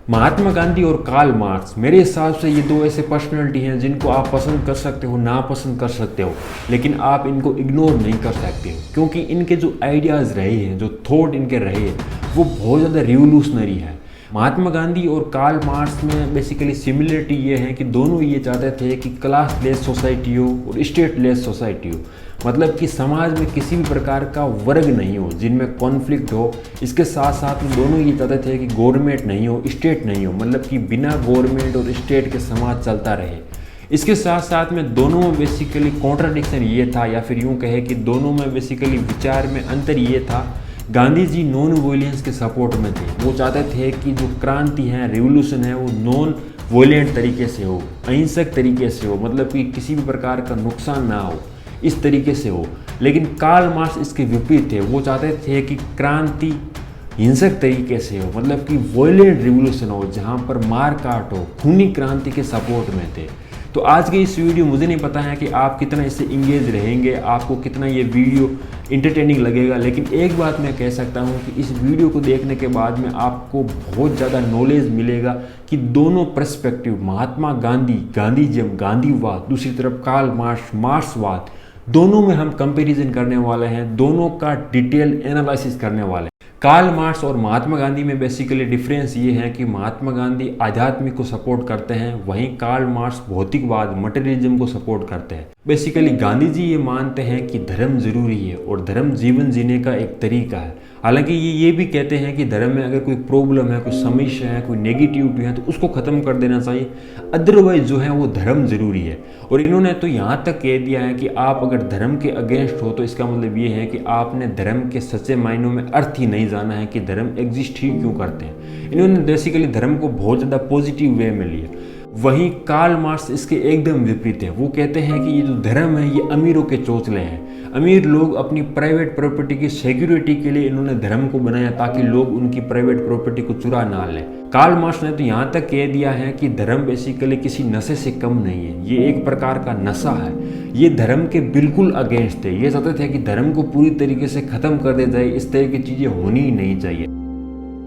महात्मा गांधी और Karl Marx, मेरे हिसाब से ये दो ऐसे पर्सनैलिटी हैं जिनको आप पसंद कर सकते हो, ना पसंद कर सकते हो, लेकिन आप इनको इग्नोर नहीं कर सकते हो, क्योंकि इनके जो आइडियाज़ रहे हैं, जो थॉट इनके रहे हैं, वो बहुत ज़्यादा रिवोल्यूशनरी है। महात्मा गांधी और कार्ल मार्क्स में बेसिकली सिमिलरिटी ये है कि दोनों ये चाहते थे कि क्लास लेस सोसाइटी हो और स्टेट लेस सोसाइटी हो, मतलब कि समाज में किसी भी प्रकार का वर्ग नहीं हो जिनमें कॉन्फ्लिक्ट हो। इसके साथ साथ में दोनों ये चाहते थे कि गवर्नमेंट नहीं हो, स्टेट नहीं हो, मतलब कि बिना गवर्नमेंट और स्टेट के समाज चलता रहे। इसके साथ साथ में दोनों में बेसिकली कॉन्ट्राडिक्शन ये था, या फिर यूँ कहे कि दोनों में बेसिकली विचार में अंतर ये था। गांधी जी नॉन वॉयलेंस के सपोर्ट में थे। वो चाहते थे कि जो क्रांति है, रिवोल्यूशन है, वो नॉन वॉयलेंट तरीके से हो, अहिंसक तरीके से हो, मतलब कि किसी भी प्रकार का नुकसान ना हो, इस तरीके से हो। लेकिन कार्ल मार्क्स इसके विपरीत थे। वो चाहते थे कि क्रांति हिंसक तरीके से हो, मतलब कि वॉयलेंट रिवोल्यूशन हो, जहाँ पर मार काट हो, खूनी क्रांति के सपोर्ट में थे। तो आज के इस वीडियो, मुझे नहीं पता है कि आप कितना इससे इंगेज रहेंगे, आपको कितना ये वीडियो इंटरटेनिंग लगेगा, लेकिन एक बात मैं कह सकता हूँ कि इस वीडियो को देखने के बाद में आपको बहुत ज़्यादा नॉलेज मिलेगा कि दोनों पर्सपेक्टिव, महात्मा गांधी, गांधीज़म, गांधीवाद, दूसरी तरफ कार्ल मार्क्स, मार्क्सवाद, दोनों में हम कंपैरिजन करने वाले हैं, दोनों का डिटेल एनालिसिस करने वाले हैं। कार्ल मार्क्स और महात्मा गांधी में बेसिकली डिफरेंस ये है कि महात्मा गांधी आध्यात्मिक को सपोर्ट करते हैं, वहीं कार्ल मार्क्स भौतिकवाद, मटेरियलिज्म को सपोर्ट करते हैं। बेसिकली गांधी जी ये मानते हैं कि धर्म जरूरी है और धर्म जीवन जीने का एक तरीका है। हालांकि ये भी कहते हैं कि धर्म में अगर कोई प्रॉब्लम है, कोई समस्या है, कोई नेगेटिविटी है, तो उसको ख़त्म कर देना चाहिए, अदरवाइज जो है वो धर्म ज़रूरी है। और इन्होंने तो यहाँ तक कह दिया है कि आप अगर धर्म के अगेंस्ट हो तो इसका मतलब ये है कि आपने धर्म के सच्चे मायनों में अर्थ ही नहीं जाना है कि धर्म एग्जिस्ट ही क्यों करते हैं। इन्होंने बेसिकली धर्म को बहुत ज़्यादा पॉजिटिव वे में लिया। वहीं कार्ल मार्क्स इसके एकदम विपरीत है। वो कहते हैं कि ये जो धर्म है ये अमीरों के चोचले हैं। अमीर लोग अपनी प्राइवेट प्रॉपर्टी की सिक्योरिटी के लिए इन्होंने धर्म को बनाया ताकि लोग उनकी प्राइवेट प्रॉपर्टी को चुरा ना लें। कार्ल मार्क्स ने तो यहाँ तक कह दिया है कि धर्म बेसिकली किसी नशे से कम नहीं है, ये एक प्रकार का नशा है। ये धर्म के बिल्कुल अगेंस्ट थे। ये चाहते थे कि धर्म को पूरी तरीके से खत्म कर दिया जाए, इस तरह की चीज़ें होनी ही नहीं चाहिए।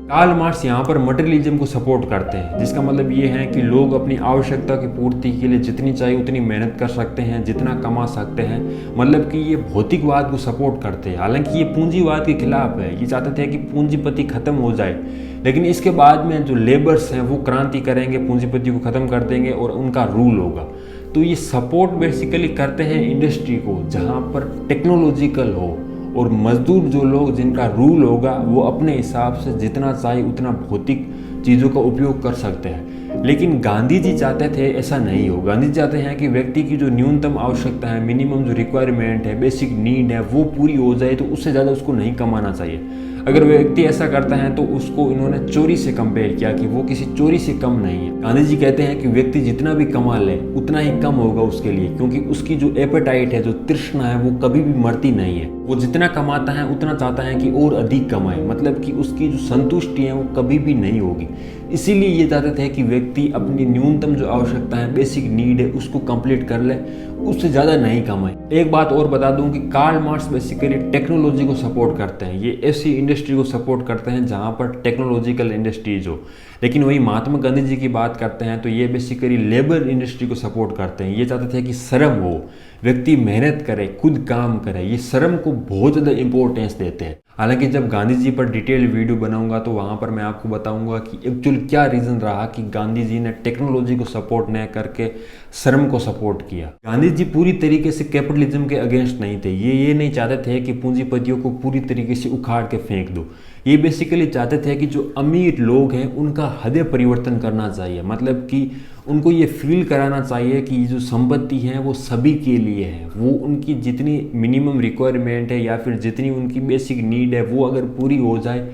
कार्ल मार्क्स यहाँ पर मटेरियलिज्म को सपोर्ट करते हैं, जिसका मतलब ये है कि लोग अपनी आवश्यकता की पूर्ति के लिए जितनी चाहिए उतनी मेहनत कर सकते हैं, जितना कमा सकते हैं, मतलब कि ये भौतिकवाद को सपोर्ट करते हैं। हालांकि ये पूंजीवाद के खिलाफ है। ये चाहते थे कि पूंजीपति खत्म हो जाए, लेकिन इसके बाद में जो लेबर्स हैं वो क्रांति करेंगे, पूंजीपति को खत्म कर देंगे और उनका रूल होगा। तो ये सपोर्ट बेसिकली करते हैं इंडस्ट्री को, जहाँ पर टेक्नोलॉजिकल हो, और मजदूर जो लोग जिनका रूल होगा वो अपने हिसाब से जितना चाहे उतना भौतिक चीज़ों का उपयोग कर सकते हैं। लेकिन गांधी जी चाहते थे ऐसा नहीं हो। गांधी जी चाहते हैं कि व्यक्ति की जो न्यूनतम आवश्यकता है, मिनिमम जो रिक्वायरमेंट है, बेसिक नीड है, वो पूरी हो जाए, तो उससे ज़्यादा उसको नहीं कमाना चाहिए। अगर व्यक्ति ऐसा करता है तो उसको इन्होंने चोरी से कंपेयर किया कि वो किसी चोरी से कम नहीं है। गांधी जी कहते हैं कि व्यक्ति जितना भी कमा ले उतना ही कम होगा उसके लिए, क्योंकि उसकी जो एपेटाइट है, जो तृष्णा है, वो कभी भी मरती नहीं है। वो जितना कमाता है उतना चाहता है कि और अधिक कमाए, मतलब कि उसकी जो संतुष्टि है वो कभी भी नहीं होगी। इसीलिए ये चाहते थे कि व्यक्ति अपनी न्यूनतम जो आवश्यकता है, बेसिक नीड है, उसको कंप्लीट कर ले, उससे ज़्यादा नहीं कमाए। एक बात और बता दूं कि कार्ल मार्क्स बेसिकली टेक्नोलॉजी को सपोर्ट करते हैं। ये ऐसी इंडस्ट्री को सपोर्ट करते हैं जहाँ पर टेक्नोलॉजिकल इंडस्ट्रीज हो। लेकिन वही महात्मा गांधी जी की बात करते हैं तो ये बेसिकली लेबर इंडस्ट्री को सपोर्ट करते हैं। ये चाहते थे कि श्रम हो, व्यक्ति मेहनत करे, खुद काम करे, ये श्रम को बहुत ज़्यादा इंपॉर्टेंस देते हैं। हालांकि जब गांधी जी पर डिटेल वीडियो बनाऊंगा तो वहाँ पर मैं आपको बताऊंगा कि एक्चुअल क्या रीज़न रहा कि गांधी जी ने टेक्नोलॉजी को सपोर्ट न करके श्रम को सपोर्ट किया। गांधी जी पूरी तरीके से कैपिटलिज्म के अगेंस्ट नहीं थे। ये नहीं चाहते थे कि पूंजीपतियों को पूरी तरीके से उखाड़ के फेंक दो। ये बेसिकली चाहते थे कि जो अमीर लोग हैं उनका हृदय परिवर्तन करना चाहिए, मतलब कि उनको ये फील कराना चाहिए कि जो संपत्ति है वो सभी के लिए है। वो उनकी जितनी मिनिमम रिक्वायरमेंट है या फिर जितनी उनकी बेसिक नीड है वो अगर पूरी हो जाए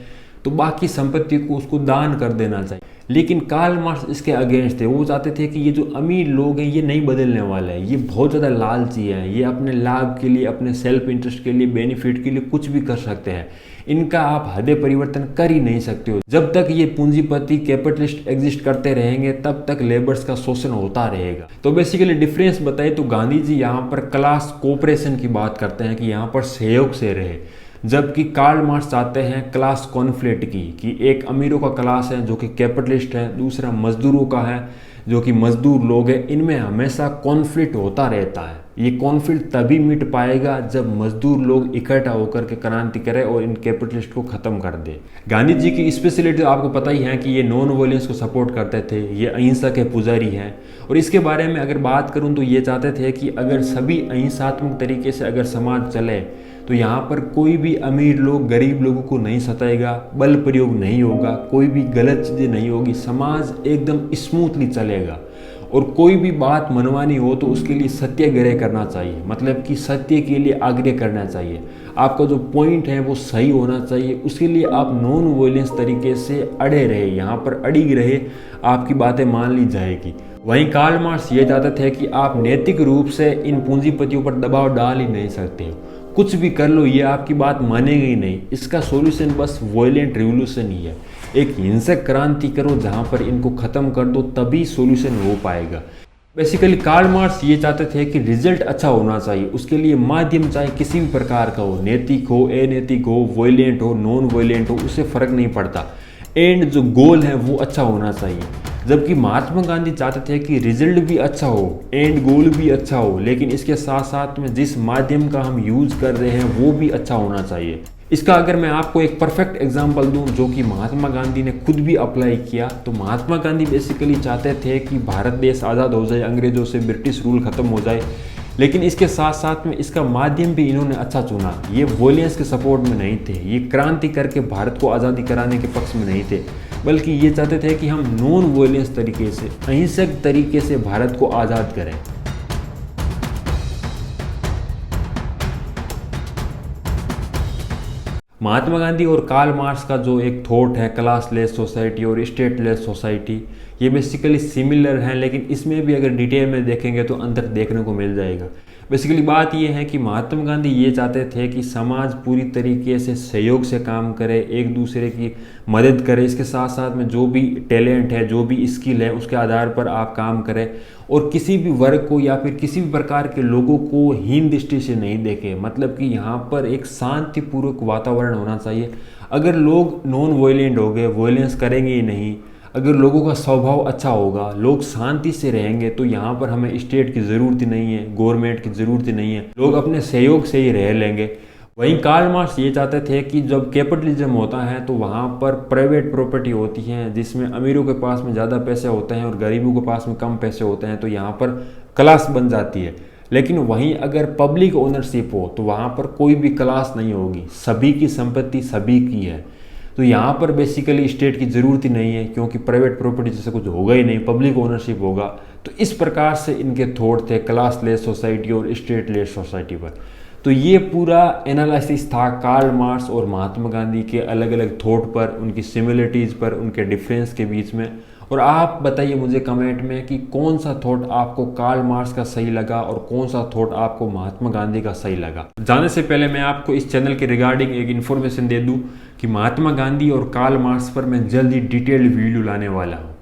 तो बाकी संपत्ति को उसको दान कर देना चाहिए। लेकिन कार्ल मार्क्स इसके अगेंस्ट थे। वो चाहते थे कि ये जो अमीर लोग हैं ये नहीं बदलने वाले हैं, ये बहुत ज़्यादा लालची हैं, ये अपने लाभ के लिए, अपने सेल्फ इंटरेस्ट के लिए, बेनिफिट के लिए कुछ भी कर सकते हैं। इनका आप हृदय परिवर्तन कर ही नहीं सकते हो। जब तक ये पूंजीपति कैपिटलिस्ट एग्जिस्ट करते रहेंगे तब तक लेबर्स का शोषण होता रहेगा। तो बेसिकली डिफरेंस बताए तो गांधी जी यहाँ पर क्लास कोऑपरेशन की बात करते हैं कि यहाँ पर सहयोग से रहे, जबकि कार्ल मार्क्स चाहते हैं क्लास कॉन्फ्लिक्ट की, कि एक अमीरों का क्लास है जो कि कैपिटलिस्ट है, दूसरा मजदूरों का है जो कि मजदूर लोग हैं। इनमें हमेशा कॉन्फ्लिक्ट होता रहता है। ये कॉन्फ्लिक्ट तभी मिट पाएगा जब मजदूर लोग इकट्ठा होकर के क्रांति करें और इन कैपिटलिस्ट को ख़त्म कर दे। गांधी जी की स्पेशलिटी तो आपको पता ही है कि ये नॉन वायलेंस को सपोर्ट करते थे, ये अहिंसा के पुजारी हैं। और इसके बारे में अगर बात करूं तो ये चाहते थे कि अगर सभी अहिंसात्मक तरीके से अगर समाज चले तो यहाँ पर कोई भी अमीर लोग गरीब लोगों को नहीं सताएगा, बल प्रयोग नहीं होगा, कोई भी गलत चीज़ें नहीं होगी, समाज एकदम स्मूथली चलेगा। और कोई भी बात मनवानी हो तो उसके लिए सत्याग्रह करना चाहिए, मतलब कि सत्य के लिए आग्रह करना चाहिए। आपका जो पॉइंट है वो सही होना चाहिए, उसके लिए आप नॉन वायलेंस तरीके से अड़े रहे, यहाँ पर अड़ी रहे, आपकी बातें मान ली जाएगी। वहीं कार्ल मार्क्स ये चाहते थे कि आप नैतिक रूप से इन पूंजीपतियों पर दबाव डाल ही नहीं सकते हो, कुछ भी कर लो ये आपकी बात मानेंगे ही नहीं। इसका सॉल्यूशन बस वॉयलेंट रिवोल्यूशन ही है, एक हिंसक क्रांति करो जहां पर इनको ख़त्म कर दो, तभी सॉल्यूशन हो पाएगा। बेसिकली कार्ल मार्क्स ये चाहते थे कि रिजल्ट अच्छा होना चाहिए, उसके लिए माध्यम चाहे किसी भी प्रकार का हो, नैतिक हो, अनैतिक हो, वॉयलेंट हो, नॉन वॉयलेंट हो, उससे फ़र्क नहीं पड़ता, एंड जो गोल है वो अच्छा होना चाहिए। जबकि महात्मा गांधी चाहते थे कि रिजल्ट भी अच्छा हो, एंड गोल भी अच्छा हो, लेकिन इसके साथ साथ में जिस माध्यम का हम यूज़ कर रहे हैं वो भी अच्छा होना चाहिए। इसका अगर मैं आपको एक परफेक्ट एग्जांपल दूं जो कि महात्मा गांधी ने खुद भी अप्लाई किया, तो महात्मा गांधी बेसिकली चाहते थे कि भारत देश आज़ाद हो जाए, अंग्रेज़ों से ब्रिटिश रूल ख़त्म हो जाए, लेकिन इसके साथ साथ में इसका माध्यम भी इन्होंने अच्छा चुना। ये वॉयलेंस के सपोर्ट में नहीं थे, ये क्रांति करके भारत को आज़ादी कराने के पक्ष में नहीं थे, बल्कि ये चाहते थे कि हम नॉन वॉयलेंस तरीके से, अहिंसक तरीके से भारत को आज़ाद करें। महात्मा गांधी और कार्ल मार्क्स का जो एक थॉट है क्लासलेस सोसाइटी और स्टेटलेस सोसाइटी, ये बेसिकली सिमिलर हैं, लेकिन इसमें भी अगर डिटेल में देखेंगे तो अंतर देखने को मिल जाएगा। बेसिकली बात ये है कि महात्मा गांधी ये चाहते थे कि समाज पूरी तरीके से सहयोग से काम करे, एक दूसरे की मदद करे, इसके साथ साथ में जो भी टैलेंट है, जो भी स्किल है, उसके आधार पर आप काम करें, और किसी भी वर्ग को या फिर किसी भी प्रकार के लोगों को हीन दृष्टि से नहीं देखे। मतलब कि यहाँ पर एक शांतिपूर्वक वातावरण होना चाहिए। अगर लोग नॉन वायलेंट हो गए, वायलेंस करेंगे ही नहीं, अगर लोगों का स्वभाव अच्छा होगा, लोग शांति से रहेंगे, तो यहाँ पर हमें स्टेट की ज़रूरत ही नहीं है, गवर्नमेंट की ज़रूरत ही नहीं है, लोग अपने सहयोग से ही रह लेंगे। वहीं कार्ल मार्क्स ये चाहते थे कि जब कैपिटलिज्म होता है तो वहाँ पर प्राइवेट प्रॉपर्टी होती है, जिसमें अमीरों के पास में ज़्यादा पैसे होते हैं और गरीबों के पास में कम पैसे होते हैं, तो यहाँ पर क्लास बन जाती है। लेकिन वहीं अगर पब्लिक ओनरशिप हो तो वहाँ पर कोई भी क्लास नहीं होगी, सभी की संपत्ति सभी की है। तो यहाँ पर बेसिकली स्टेट की ज़रूरत ही नहीं है, क्योंकि प्राइवेट प्रॉपर्टी जैसे कुछ होगा ही नहीं, पब्लिक ओनरशिप होगा। तो इस प्रकार से इनके थॉट थे क्लासलेस सोसाइटी और स्टेटलेस सोसाइटी पर। तो ये पूरा एनालिसिस था कार्ल मार्क्स और महात्मा गांधी के अलग अलग थॉट पर, उनकी सिमिलरिटीज़ पर, उनके डिफरेंस के बीच में। और आप बताइए मुझे कमेंट में कि कौन सा थॉट आपको कार्ल मार्क्स का सही लगा और कौन सा थॉट आपको महात्मा गांधी का सही लगा। जाने से पहले मैं आपको इस चैनल के रिगार्डिंग एक इन्फॉर्मेशन दे दूं कि महात्मा गांधी और कार्ल मार्क्स पर मैं जल्द ही डिटेल्ड वीडियो लाने वाला हूं।